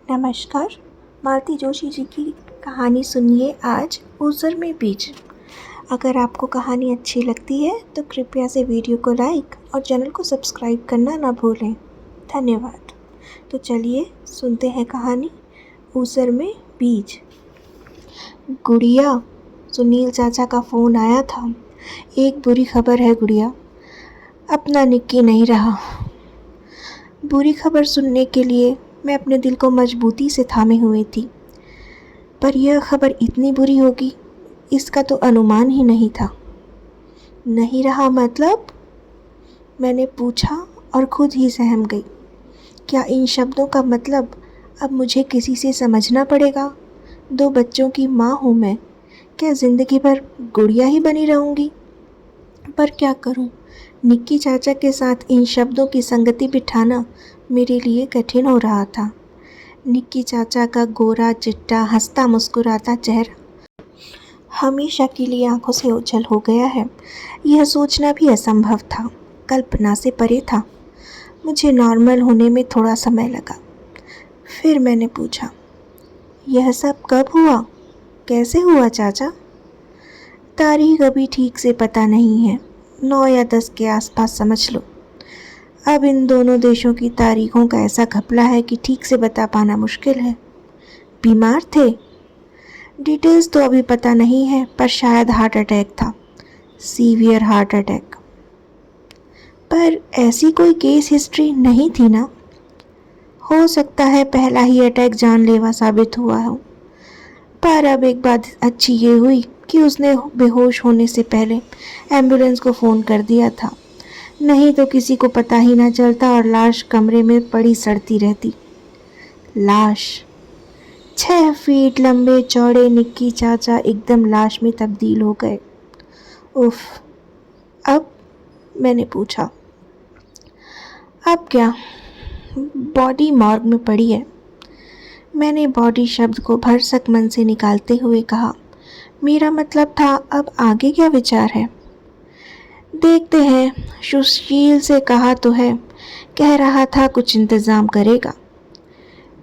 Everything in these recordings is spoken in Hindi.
नमस्कार। मालती जोशी जी की कहानी सुनिए आज ऊसर में बीज। अगर आपको कहानी अच्छी लगती है तो कृपया से वीडियो को लाइक और चैनल को सब्सक्राइब करना ना भूलें। धन्यवाद। तो चलिए सुनते हैं कहानी ऊसर में बीज। गुड़िया, सुनील चाचा का फ़ोन आया था। एक बुरी खबर है गुड़िया, अपना निक्की नहीं रहा। बुरी खबर सुनने के लिए मैं अपने दिल को मजबूती से थामे हुए थी, पर यह खबर इतनी बुरी होगी इसका तो अनुमान ही नहीं था। नहीं रहा मतलब? मैंने पूछा और खुद ही सहम गई। क्या इन शब्दों का मतलब अब मुझे किसी से समझना पड़ेगा? 2 बच्चों की माँ हूँ मैं, क्या ज़िंदगी भर गुड़िया ही बनी रहूँगी? पर क्या करूँ, निक्की चाचा के साथ इन शब्दों की संगति बिठाना मेरे लिए कठिन हो रहा था। निक्की चाचा का गोरा चिट्टा हंसता मुस्कुराता चेहरा हमेशा के लिए आंखों से ओझल हो गया है। यह सोचना भी असंभव था, कल्पना से परे था। मुझे नॉर्मल होने में थोड़ा समय लगा। फिर मैंने पूछा, यह सब कब हुआ, कैसे हुआ चाचा? तारीख अभी ठीक से पता नहीं है, 9 या 10 के आसपास समझ लो। अब इन दोनों देशों की तारीखों का ऐसा घपला है कि ठीक से बता पाना मुश्किल है। बीमार थे? डिटेल्स तो अभी पता नहीं है, पर शायद हार्ट अटैक था, सीवियर हार्ट अटैक। पर ऐसी कोई केस हिस्ट्री नहीं थी ना? हो सकता है पहला ही अटैक जानलेवा साबित हुआ हो। पर अब एक बात अच्छी ये हुई कि उसने बेहोश होने से पहले एम्बुलेंस को फ़ोन कर दिया था, नहीं तो किसी को पता ही ना चलता और लाश कमरे में पड़ी सड़ती रहती। लाश, 6 फीट लंबे चौड़े निक्की चाचा एकदम लाश में तब्दील हो गए। उफ। अब? मैंने पूछा। अब क्या? बॉडी मॉर्ग में पड़ी है। मैंने बॉडी शब्द को भरसक मन से निकालते हुए कहा। मेरा मतलब था अब आगे क्या विचार है? देखते हैं, सुशील से कहा तो है, कह रहा था कुछ इंतज़ाम करेगा।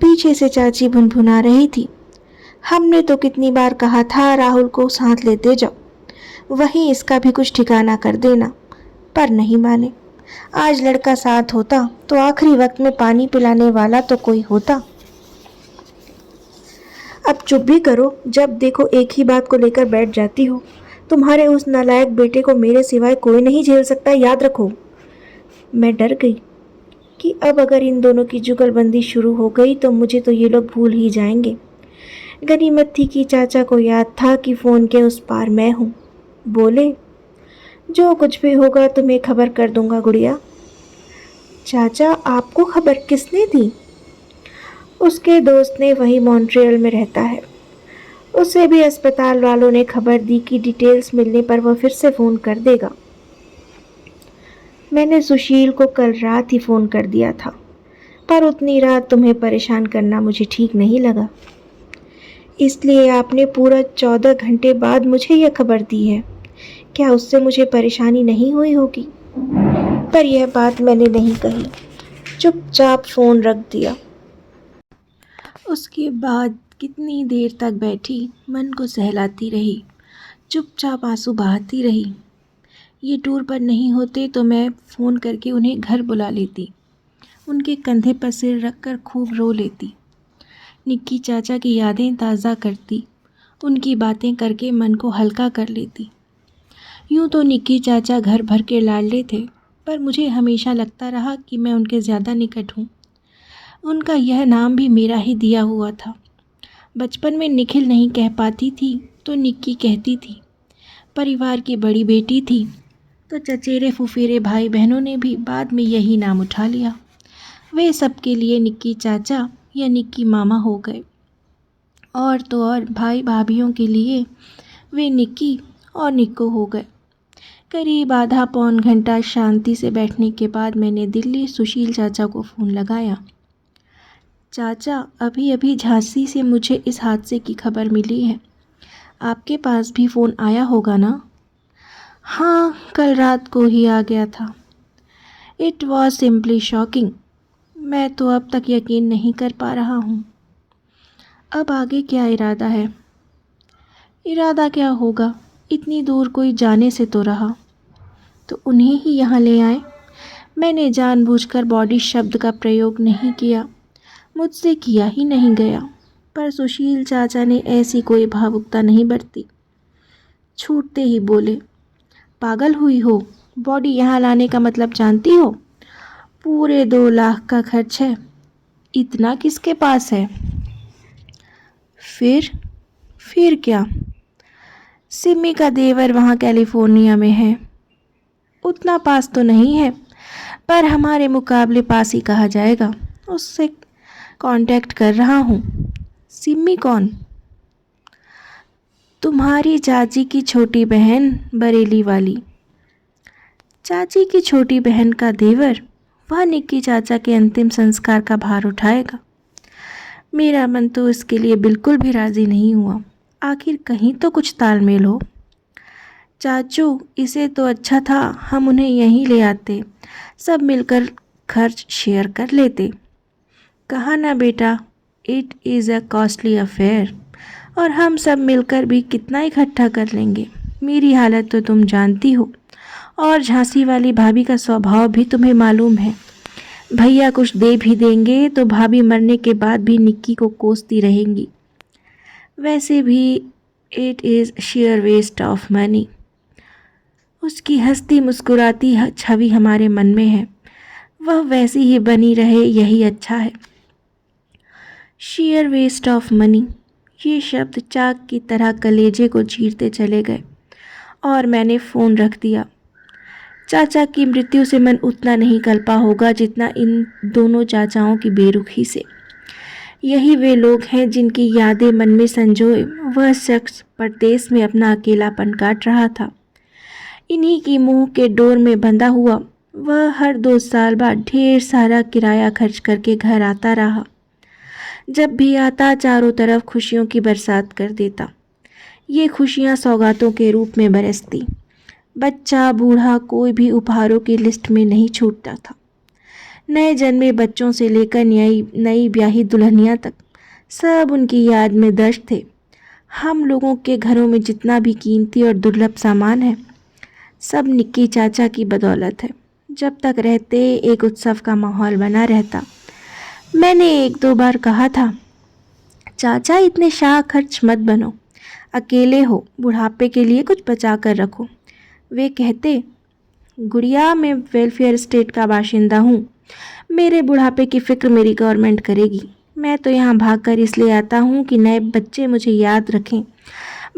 पीछे से चाची भुनभुना रही थी। हमने तो कितनी बार कहा था राहुल को साथ लेते जाओ, वहीं इसका भी कुछ ठिकाना कर देना, पर नहीं माने। आज लड़का साथ होता तो आखिरी वक्त में पानी पिलाने वाला तो कोई होता। अब चुप भी करो, जब देखो एक ही बात को लेकर बैठ जाती हो। तुम्हारे उस नालायक बेटे को मेरे सिवाय कोई नहीं झेल सकता, याद रखो। मैं डर गई कि अब अगर इन दोनों की जुगलबंदी शुरू हो गई तो मुझे तो ये लोग भूल ही जाएंगे। गनीमत थी कि चाचा को याद था कि फ़ोन के उस पार मैं हूँ। बोले, जो कुछ भी होगा तुम्हें खबर कर दूंगा गुड़िया। चाचा, आपको खबर किसने दी? उसके दोस्त ने, वही मॉन्ट्रियल में रहता है। उसे भी अस्पताल वालों ने खबर दी कि डिटेल्स मिलने पर वह फिर से फ़ोन कर देगा। मैंने सुशील को कल रात ही फ़ोन कर दिया था, पर उतनी रात तुम्हें परेशान करना मुझे ठीक नहीं लगा। इसलिए आपने पूरा 14 घंटे बाद मुझे यह खबर दी है। क्या उससे मुझे परेशानी नहीं हुई होगी? पर यह बात मैंने नहीं कही, चुपचाप फ़ोन रख दिया। उसके बाद कितनी देर तक बैठी मन को सहलाती रही, चुपचाप आंसू बहाती रही। ये टूर पर नहीं होते तो मैं फ़ोन करके उन्हें घर बुला लेती, उनके कंधे पर सिर रख कर खूब रो लेती, निक्की चाचा की यादें ताज़ा करती, उनकी बातें करके मन को हल्का कर लेती। यूँ तो निक्की चाचा घर भर के लाडले थे, पर मुझे हमेशा लगता रहा कि मैं उनके ज़्यादा निकट हूँ। उनका यह नाम भी मेरा ही दिया हुआ था। बचपन में निखिल नहीं कह पाती थी तो निक्की कहती थी। परिवार की बड़ी बेटी थी तो चचेरे फुफेरे भाई बहनों ने भी बाद में यही नाम उठा लिया। वे सबके लिए निक्की चाचा या निक्की मामा हो गए, और तो और भाई भाभीयों के लिए वे निक्की और निक्को हो गए। करीब आधा पौन घंटा शांति से बैठने के बाद मैंने दिल्ली सुशील चाचा को फ़ोन लगाया। चाचा, अभी अभी झांसी से मुझे इस हादसे की खबर मिली है। आपके पास भी फ़ोन आया होगा ना? हाँ, कल रात को ही आ गया था। It was simply shocking. मैं तो अब तक यकीन नहीं कर पा रहा हूँ। अब आगे क्या इरादा है? इरादा क्या होगा, इतनी दूर कोई जाने से तो रहा, तो उन्हें ही यहाँ ले आए। मैंने जानबूझकर बॉडी शब्द का प्रयोग नहीं किया, मुझसे किया ही नहीं गया, पर सुशील चाचा ने ऐसी कोई भावुकता नहीं बरती। छूटते ही बोले, पागल हुई हो, बॉडी यहाँ लाने का मतलब जानती हो? पूरे 2 लाख का खर्च है। इतना किसके पास है? फिर क्या? सिमी का देवर वहाँ कैलिफोर्निया में है। उतना पास तो नहीं है, पर हमारे मुकाबले पास ही कहा जाएगा। उससे कांटेक्ट कर रहा हूँ। सिमी कौन? तुम्हारी चाची की छोटी बहन, बरेली वाली। चाची की छोटी बहन का देवर? वह निक्की चाचा के अंतिम संस्कार का भार उठाएगा। मेरा मन तो इसके लिए बिल्कुल भी राज़ी नहीं हुआ। आखिर कहीं तो कुछ तालमेल हो। चाचू, इसे तो अच्छा था हम उन्हें यहीं ले आते, सब मिलकर खर्च शेयर कर लेते। कहा ना बेटा, it is a costly affair, और हम सब मिलकर भी कितना इकट्ठा कर लेंगे। मेरी हालत तो तुम जानती हो, और झांसी वाली भाभी का स्वभाव भी तुम्हें मालूम है। भैया कुछ दे भी देंगे तो भाभी मरने के बाद भी निक्की को कोसती रहेंगी। वैसे भी it is sheer waste of money. उसकी हंसती मुस्कुराती छवि हमारे मन में है, वह वैसी ही बनी रहे, यही अच्छा है। sheer वेस्ट ऑफ मनी, ये शब्द चाक की तरह कलेजे को चीरते चले गए, और मैंने फ़ोन रख दिया। चाचा की मृत्यु से मन उतना नहीं कल्पा होगा जितना इन दोनों चाचाओं की बेरुखी से। यही वे लोग हैं जिनकी यादें मन में संजोए वह शख्स परदेश में अपना अकेलापन काट रहा था। इन्हीं की मुंह के डोर में बंधा हुआ वह हर 2 साल बाद ढेर सारा किराया खर्च करके घर आता रहा। जब भी आता चारों तरफ खुशियों की बरसात कर देता। ये खुशियाँ सौगातों के रूप में बरसती। बच्चा बूढ़ा कोई भी उपहारों की लिस्ट में नहीं छूटता था। नए जन्मे बच्चों से लेकर नई ब्याही दुल्हनियाँ तक सब उनकी याद में दर्ज थे। हम लोगों के घरों में जितना भी कीमती और दुर्लभ सामान है, सब निक्की चाचा की बदौलत है। जब तक रहते एक उत्सव का माहौल बना रहता। मैंने 1-2 बार कहा था, चाचा इतने शाह खर्च मत बनो, अकेले हो, बुढ़ापे के लिए कुछ बचा कर रखो। वे कहते, गुड़िया मैं वेलफेयर स्टेट का बाशिंदा हूँ, मेरे बुढ़ापे की फ़िक्र मेरी गवर्नमेंट करेगी। मैं तो यहाँ भागकर इसलिए आता हूँ कि नए बच्चे मुझे याद रखें।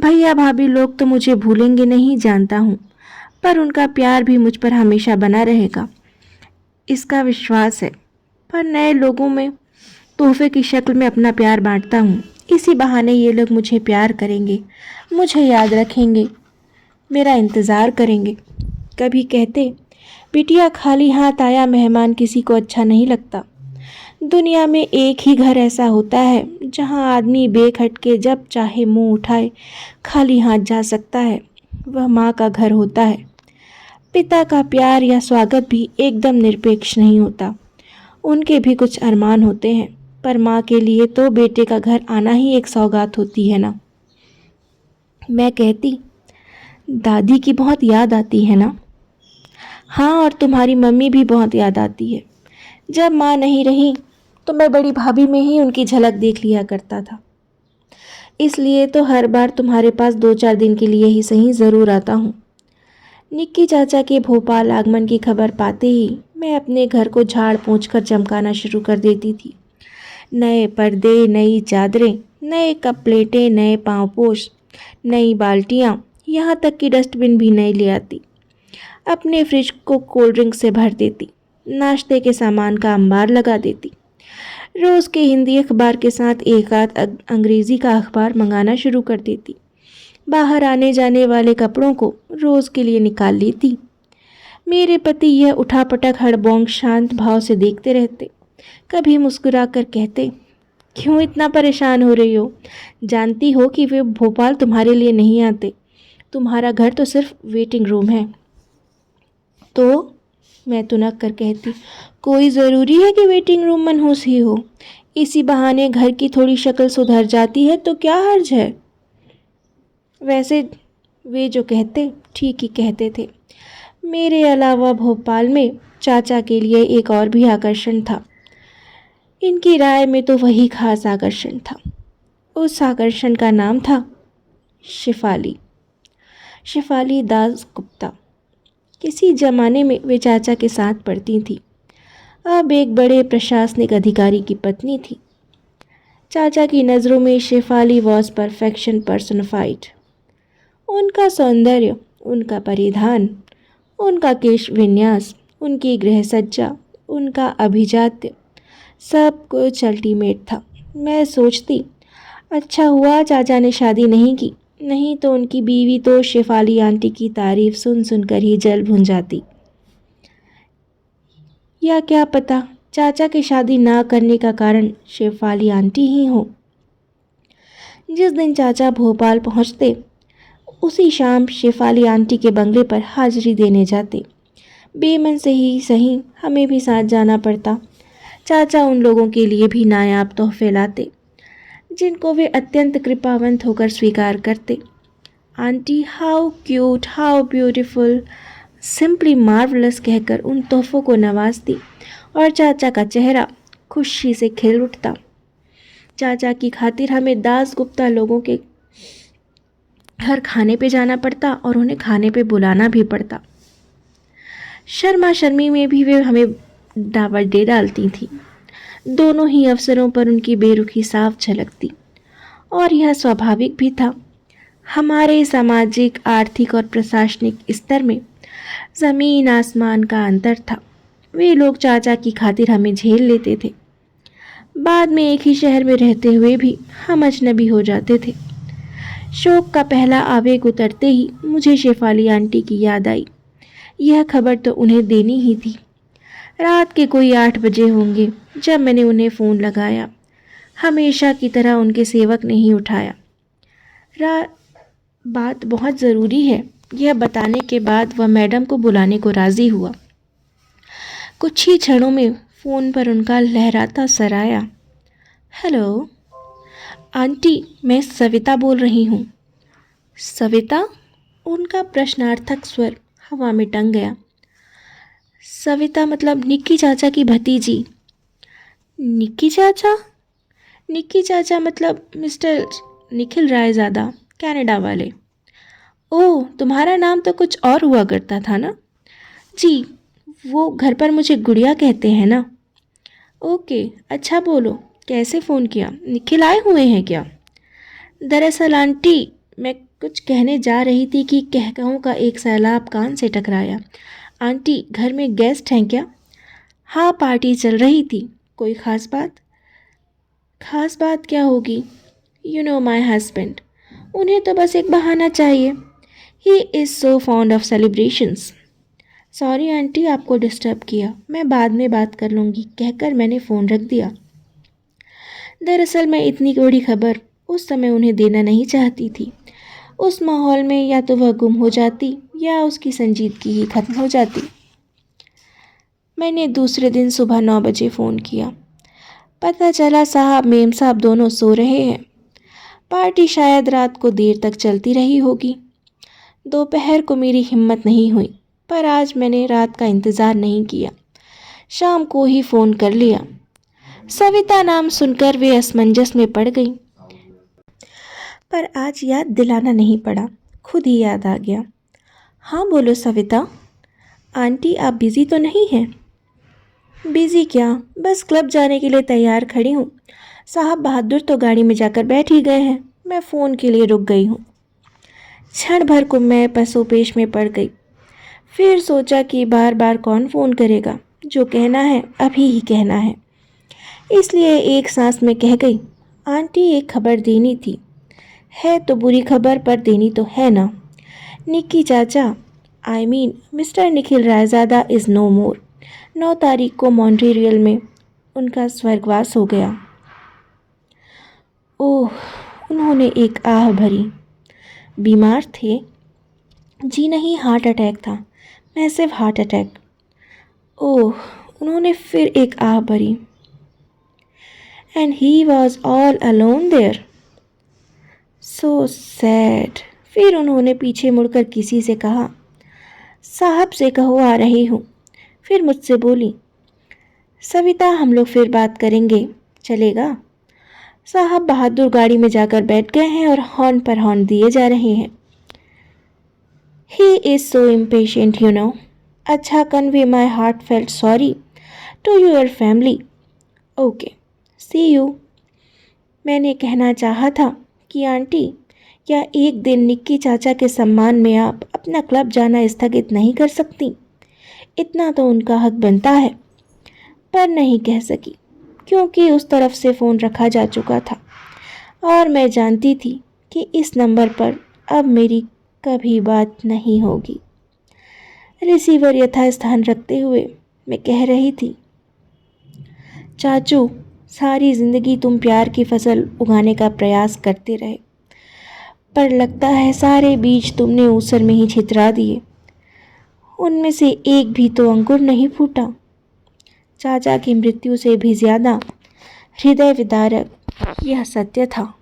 भैया भाभी लोग तो मुझे भूलेंगे नहीं जानता हूँ, पर उनका प्यार भी मुझ पर हमेशा बना रहेगा, इसका विश्वास है। पर नए लोगों में तोहफे की शक्ल में अपना प्यार बांटता हूँ। इसी बहाने ये लोग मुझे प्यार करेंगे, मुझे याद रखेंगे, मेरा इंतज़ार करेंगे। कभी कहते, बिटिया खाली हाथ आया मेहमान किसी को अच्छा नहीं लगता। दुनिया में एक ही घर ऐसा होता है जहाँ आदमी बेखटके जब चाहे मुंह उठाए खाली हाथ जा सकता है, वह माँ का घर होता है। पिता का प्यार या स्वागत भी एकदम निरपेक्ष नहीं होता, उनके भी कुछ अरमान होते हैं, पर माँ के लिए तो बेटे का घर आना ही एक सौगात होती है ना। मैं कहती, दादी की बहुत याद आती है ना? हाँ, और तुम्हारी मम्मी भी बहुत याद आती है। जब माँ नहीं रही तो मैं बड़ी भाभी में ही उनकी झलक देख लिया करता था। इसलिए तो हर बार तुम्हारे पास 2-4 दिन के लिए ही सही ज़रूर आता हूँ। निक्की चाचा के भोपाल आगमन की खबर पाते ही मैं अपने घर को झाड़ पोंछ कर चमकाना शुरू कर देती थी। नए पर्दे, नई चादरें, नए कप प्लेटें, नए पाँवपोश, नई बाल्टियाँ, यहाँ तक कि डस्टबिन भी नई ले आती। अपने फ्रिज को कोल्ड ड्रिंक से भर देती, नाश्ते के सामान का अंबार लगा देती। रोज़ के हिंदी अखबार के साथ एक आध अंग्रेज़ी का अखबार मंगाना शुरू कर देती। बाहर आने जाने वाले कपड़ों को रोज़ के लिए निकाल लेती। मेरे पति यह उठापटक हड़बौंग शांत भाव से देखते रहते। कभी मुस्कुराकर कहते, क्यों इतना परेशान हो रही हो? जानती हो कि वे भोपाल तुम्हारे लिए नहीं आते, तुम्हारा घर तो सिर्फ वेटिंग रूम है। तो मैं तुनक कर कहती, कोई ज़रूरी है कि वेटिंग रूम मनहूस ही हो? इसी बहाने घर की थोड़ी शक्ल सुधर जाती है तो क्या हर्ज है। वैसे वे जो कहते ठीक ही कहते थे। मेरे अलावा भोपाल में चाचा के लिए एक और भी आकर्षण था। इनकी राय में तो वही खास आकर्षण था। उस आकर्षण का नाम था शेफाली। शेफाली दास गुप्ता। किसी जमाने में वे चाचा के साथ पढ़ती थी। अब एक बड़े प्रशासनिक अधिकारी की पत्नी थी। चाचा की नज़रों में शेफाली वॉज परफेक्शन पर्सनिफाइड। उनका सौंदर्य, उनका परिधान, उनका केश विन्यास, उनकी गृहसज्जा, उनका अभिजात्य, सब कुछ अल्टीमेट था। मैं सोचती, अच्छा हुआ चाचा ने शादी नहीं की, नहीं तो उनकी बीवी तो शेफाली आंटी की तारीफ सुन सुनकर ही जल भुन जाती। या क्या पता चाचा की शादी ना करने का कारण शेफाली आंटी ही हो। जिस दिन चाचा भोपाल पहुंचते, उसी शाम शेफाली आंटी के बंगले पर हाजिरी देने जाते। बेमन से ही सही हमें भी साथ जाना पड़ता। चाचा उन लोगों के लिए भी नायाब तोहफे लाते, जिनको वे अत्यंत कृपावंत होकर स्वीकार करते। Aunty how cute, how beautiful, simply marvellous कहकर उन तोहफों को नवाजती और चाचा का चेहरा खुशी से खिल उठता। चाचा की खातिर हमें दास गुप्ता लोगों के घर खाने पे जाना पड़ता और उन्हें खाने पे बुलाना भी पड़ता। शर्मा शर्मी में भी वे हमें दावत दे डालती थी। दोनों ही अवसरों पर उनकी बेरुखी साफ झलकती और यह स्वाभाविक भी था। हमारे सामाजिक, आर्थिक और प्रशासनिक स्तर में ज़मीन आसमान का अंतर था। वे लोग चाचा की खातिर हमें झेल लेते थे। बाद में एक ही शहर में रहते हुए भी हम अजनबी हो जाते थे। शोक का पहला आवेग उतरते ही मुझे शेफाली आंटी की याद आई। यह खबर तो उन्हें देनी ही थी। रात के कोई 8 बजे होंगे जब मैंने उन्हें फ़ोन लगाया। हमेशा की तरह उनके सेवक ने ही उठाया। बात बहुत ज़रूरी है, यह बताने के बाद वह मैडम को बुलाने को राज़ी हुआ। कुछ ही क्षणों में फ़ोन पर उनका लहराता सर आया। हेलो आंटी, मैं सविता बोल रही हूँ। सविता? उनका प्रश्नार्थक स्वर हवा में टंग गया। सविता मतलब निक्की चाचा की भतीजी। निक्की चाचा? निक्की चाचा मतलब मिस्टर निखिल रायज़ादा, कनाडा वाले। ओह, तुम्हारा नाम तो कुछ और हुआ करता था ना? जी, वो घर पर मुझे गुड़िया कहते हैं ना। ओके, अच्छा बोलो, कैसे फ़ोन किया? निखिल आए हुए हैं क्या? दरअसल आंटी, मैं कुछ कहने जा रही थी कि कहकहों का एक सैलाब कान से टकराया। आंटी, घर में गेस्ट हैं क्या? हाँ, पार्टी चल रही थी। कोई ख़ास बात? ख़ास बात क्या होगी? यू नो माई हस्बैंड, उन्हें तो बस एक बहाना चाहिए। He is so fond of celebrations. Sorry aunty, आपको डिस्टर्ब किया, मैं बाद में बात कर लूँगी कहकर मैंने फ़ोन रख दिया। दरअसल मैं इतनी बड़ी खबर उस समय उन्हें देना नहीं चाहती थी। उस माहौल में या तो वह गुम हो जाती या उसकी संजीदगी ही खत्म हो जाती। मैंने दूसरे दिन सुबह 9 बजे फ़ोन किया। पता चला साहब मेम साहब दोनों सो रहे हैं। पार्टी शायद रात को देर तक चलती रही होगी। दोपहर को मेरी हिम्मत नहीं हुई, पर आज मैंने रात का इंतज़ार नहीं किया। शाम को ही फ़ोन कर लिया। सविता नाम सुनकर वे असमंजस में पड़ गई, पर आज याद दिलाना नहीं पड़ा, खुद ही याद आ गया। हाँ बोलो सविता। आंटी, आप बिज़ी तो नहीं हैं? बिज़ी क्या, बस क्लब जाने के लिए तैयार खड़ी हूँ। साहब बहादुर तो गाड़ी में जाकर बैठ ही गए हैं, मैं फ़ोन के लिए रुक गई हूँ। क्षण भर को मैं पसोपेश में पड़ गई। फिर सोचा कि बार बार कौन फ़ोन करेगा, जो कहना है अभी ही कहना है। इसलिए एक सांस में कह गई, आंटी एक खबर देनी थी। है तो बुरी खबर, पर देनी तो है ना। निक्की चाचा, I mean mister Nikhil Raizada is no more. 9 तारीख को मॉन्ट्रियल में उनका स्वर्गवास हो गया। ओह, उन्होंने एक आह भरी। बीमार थे? जी नहीं, हार्ट अटैक था, मैसिव हार्ट अटैक। ओह, उन्होंने फिर एक आह भरी। and he was all alone there. So sad. फिर उन्होंने पीछे मुड़कर किसी से कहा, साहब से कहो आ रही हूँ। फिर मुझसे बोली, सविता हम लोग फिर बात करेंगे, चलेगा? साहब बहादुर गाड़ी में जाकर बैठ गए हैं और हॉर्न पर हॉर्न दिए जा रहे हैं। He is so impatient, you know. अच्छा, convey my heartfelt sorry to your family. Okay, see you. मैंने कहना चाहा था कि आंटी, क्या एक दिन निक्की चाचा के सम्मान में आप अपना क्लब जाना स्थगित नहीं कर सकती? इतना तो उनका हक बनता है। पर नहीं कह सकी क्योंकि उस तरफ से फ़ोन रखा जा चुका था और मैं जानती थी कि इस नंबर पर अब मेरी कभी बात नहीं होगी। रिसीवर यथास्थान रखते हुए मैं कह रही थी, चाचू, सारी ज़िंदगी तुम प्यार की फसल उगाने का प्रयास करते रहे, पर लगता है सारे बीज तुमने ऊसर में ही छितरा दिए। उनमें से एक भी तो अंकुर नहीं फूटा। चाचा की मृत्यु से भी ज़्यादा हृदय विदारक यह सत्य था।